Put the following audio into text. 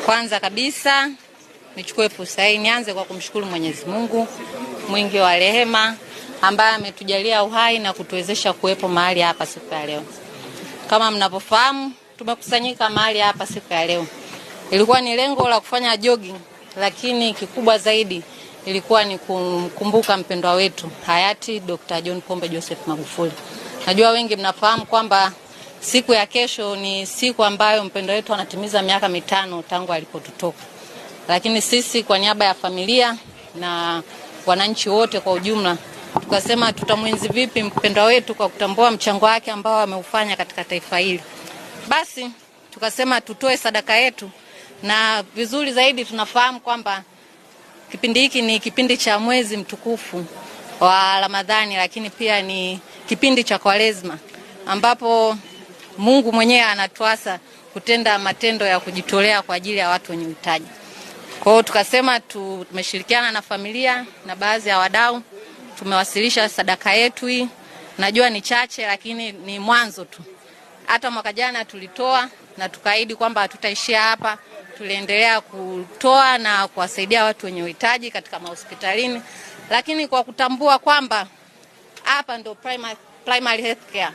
Kwanza kabisa nichukue fursa hii nianze kwa kumshukuru Mwenyezi Mungu mwingi wa rehema ambaye ametujalia uhai na kutuwezesha kuwepo mahali hapa siku ya leo. Kama mnapofahamu, tumekusanyika mahali hapa siku ya leo. Ilikuwa ni lengo la kufanya jogging, lakini kikubwa zaidi ilikuwa ni kumkumbuka mpendwa wetu hayati Dr. John Pombe Joseph Magufuli. Najua wengi mnafahamu kwamba siku ya kesho ni siku ambayo mpendwa wetu anatimiza miaka 5 tangu alipotutoka. Lakini sisi kwa niaba ya familia na wananchi wote kwa ujumla tukasema tutamwenzi vipi mpendwa wetu kwa kutambua mchango wake ambao ameufanya katika taifa hili. Basi tukasema tutoe sadaka yetu, na vizuri zaidi tunafahamu kwamba kipindi hiki ni kipindi cha mwezi mtukufu wa Ramadhani, lakini pia ni kipindi cha Kwaresma ambapo Mungu mwenyewe anatuasa kutenda matendo ya kujitolea kwa ajili ya watu wenye uhitaji. Kwa hiyo tukasema tumeshirikiana na familia na baadhi ya wadau, tumewasilisha sadaka yetu hii. Najua ni chache lakini ni mwanzo tu. Hata mwaka jana tulitoa na tukaahidi kwamba hatutaishia hapa. Tuliendelea kutoa na kuwasaidia watu wenye uhitaji katika mahospitalini, lakini kwa kutambua kwamba hapa ndo primary health care.